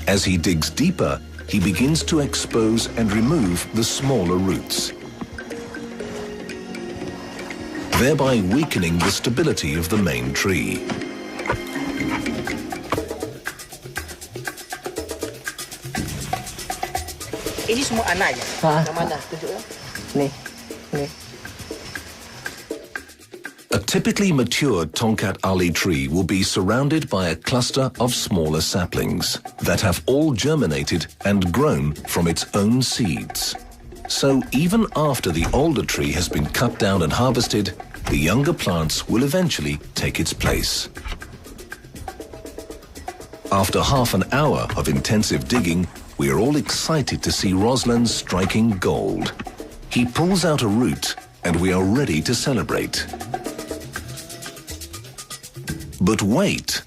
As he digs deeper, he begins to expose and remove the smaller roots, thereby weakening the stability of the main tree. Ini semua anak ya? Yang mana? Tunjuk ya. Nih. A typically matured Tongkat Ali tree will be surrounded by a cluster of smaller saplings that have all germinated and grown from its own seeds. So even after the older tree has been cut down and harvested, the younger plants will eventually take its place. After half an hour of intensive digging, we are all excited to see Roslan striking gold. He pulls out a root and we are ready to celebrate. But wait,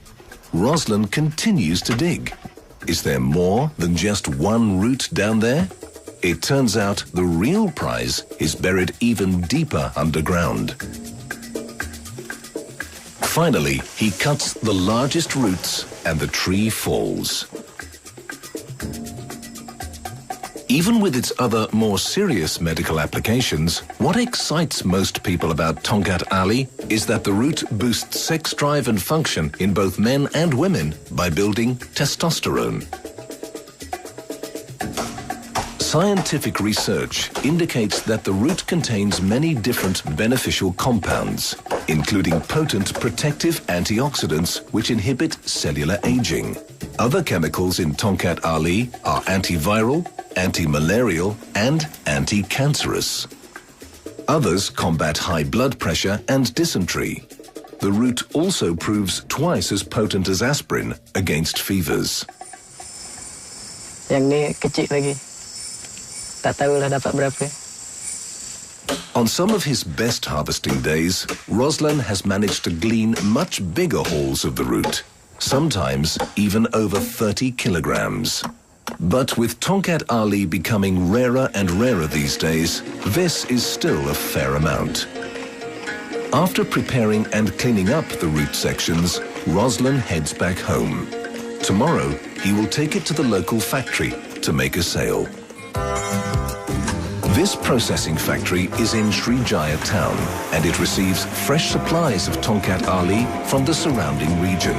Roslan continues to dig. Is there more than just one root down there? It turns out the real prize is buried even deeper underground. Finally, he cuts the largest roots and the tree falls. Even with its other more serious medical applications, what excites most people about Tongkat Ali is that the root boosts sex drive and function in both men and women by building testosterone. Scientific research indicates that the root contains many different beneficial compounds, including potent protective antioxidants which inhibit cellular aging. Other chemicals in Tongkat Ali are antiviral, anti-malarial and anti-cancerous. Others combat high blood pressure and dysentery. The root also proves twice as potent as aspirin against fevers. Yang ni kecil lagi. Tak tahulah dapat berapa. On some of his best harvesting days, Roslan has managed to glean much bigger hauls of the root, sometimes even over 30 kilograms. But with Tongkat Ali becoming rarer and rarer these days, this is still a fair amount. After preparing and cleaning up the root sections, Roslan heads back home. Tomorrow, he will take it to the local factory to make a sale. This processing factory is in Srijaya town, and it receives fresh supplies of Tongkat Ali from the surrounding region.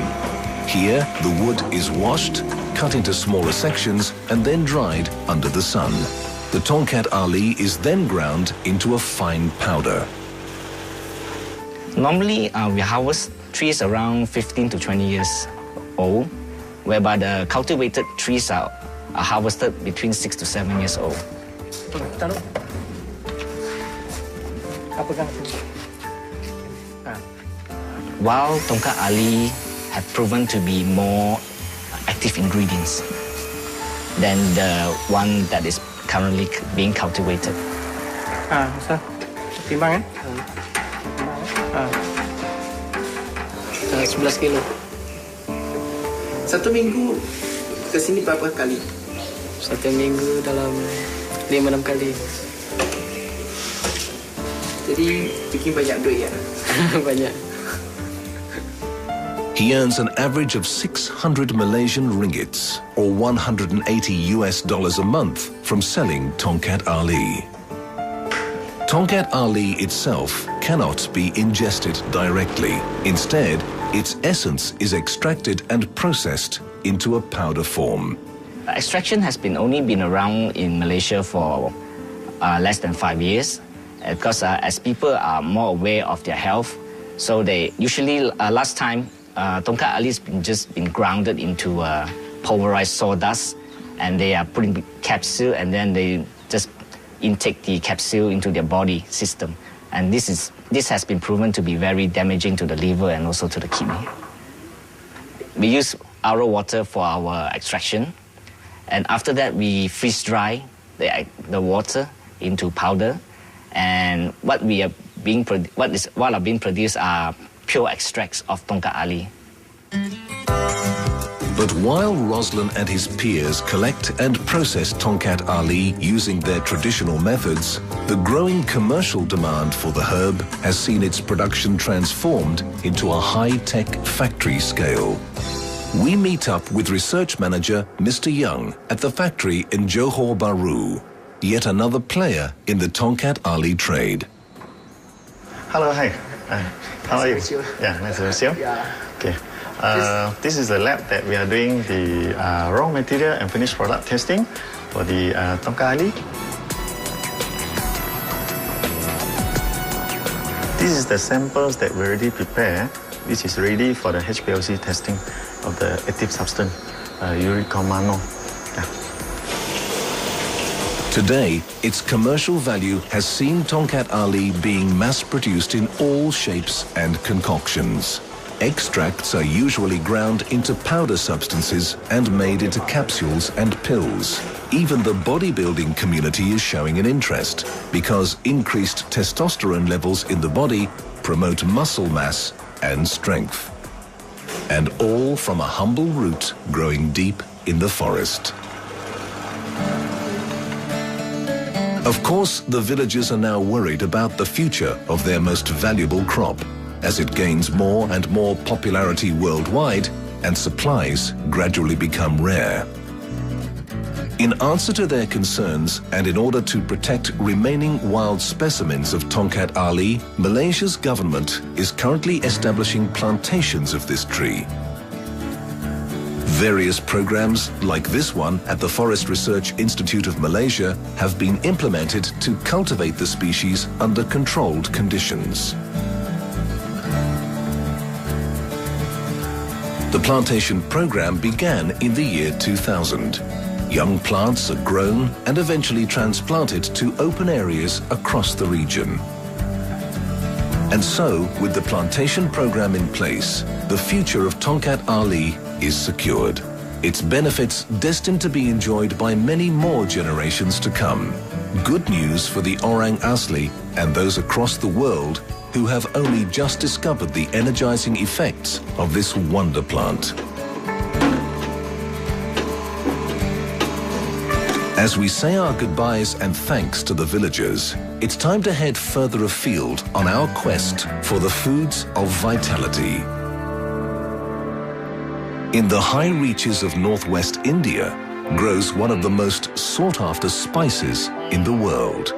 Here, the wood is washed, cut into smaller sections, and then dried under the sun. The Tongkat Ali is then ground into a fine powder. Normally, we harvest trees around 15 to 20 years old, whereby the cultivated trees are harvested between 6 to 7 years old. While Tongkat Ali have proven to be more active ingredients than the one that is currently being cultivated. Sir, timbang 11 kilo. Satu minggu ke sini berapa kali? Satu minggu dalam 5-6 kali. Jadi bikin banyak duit ya? Banyak. He earns an average of 600 Malaysian ringgits, or $180 a month, from selling Tongkat Ali. Tongkat Ali itself cannot be ingested directly. Instead, its essence is extracted and processed into a powder form. Extraction has only been around in Malaysia for less than 5 years, because as people are more aware of their health, so they usually last time Tongkat Ali has just been grounded into pulverized sawdust, and they are putting capsule, and then they just intake the capsule into their body system, and this has been proven to be very damaging to the liver and also to the kidney. We use RO water for our extraction, and after that we freeze dry the water into powder, and what are being produced are pure extracts of Tongkat Ali. But while Roslan and his peers collect and process Tongkat Ali using their traditional methods, the growing commercial demand for the herb has seen its production transformed into a high-tech factory scale. We meet up with research manager Mr. Young at the factory in Johor Bahru, yet another player in the Tongkat Ali trade. Hello, hi. How are you? Nice to meet you. Yeah, nice to meet you. Yeah. Okay. This is the lab that we are doing the raw material and finished product testing for the Tongkat Ali. This is the samples that we already prepared, which is ready for the HPLC testing of the active substance, uricomano. Yeah. Today, its commercial value has seen Tongkat Ali being mass-produced in all shapes and concoctions. Extracts are usually ground into powder substances and made into capsules and pills. Even the bodybuilding community is showing an interest because increased testosterone levels in the body promote muscle mass and strength. And all from a humble root growing deep in the forest. Of course, the villagers are now worried about the future of their most valuable crop, as it gains more and more popularity worldwide and supplies gradually become rare. In answer to their concerns and in order to protect remaining wild specimens of Tongkat Ali, Malaysia's government is currently establishing plantations of this tree. Various programs, like this one at the Forest Research Institute of Malaysia, have been implemented to cultivate the species under controlled conditions. The plantation program began in the year 2000. Young plants are grown and eventually transplanted to open areas across the region. And so, with the plantation program in place, the future of Tongkat Ali is secured. Its benefits destined to be enjoyed by many more generations to come. Good news for the Orang Asli and those across the world who have only just discovered the energizing effects of this wonder plant. As we say our goodbyes and thanks to the villagers, it's time to head further afield on our quest for the foods of vitality. In the high reaches of northwest India grows one of the most sought-after spices in the world.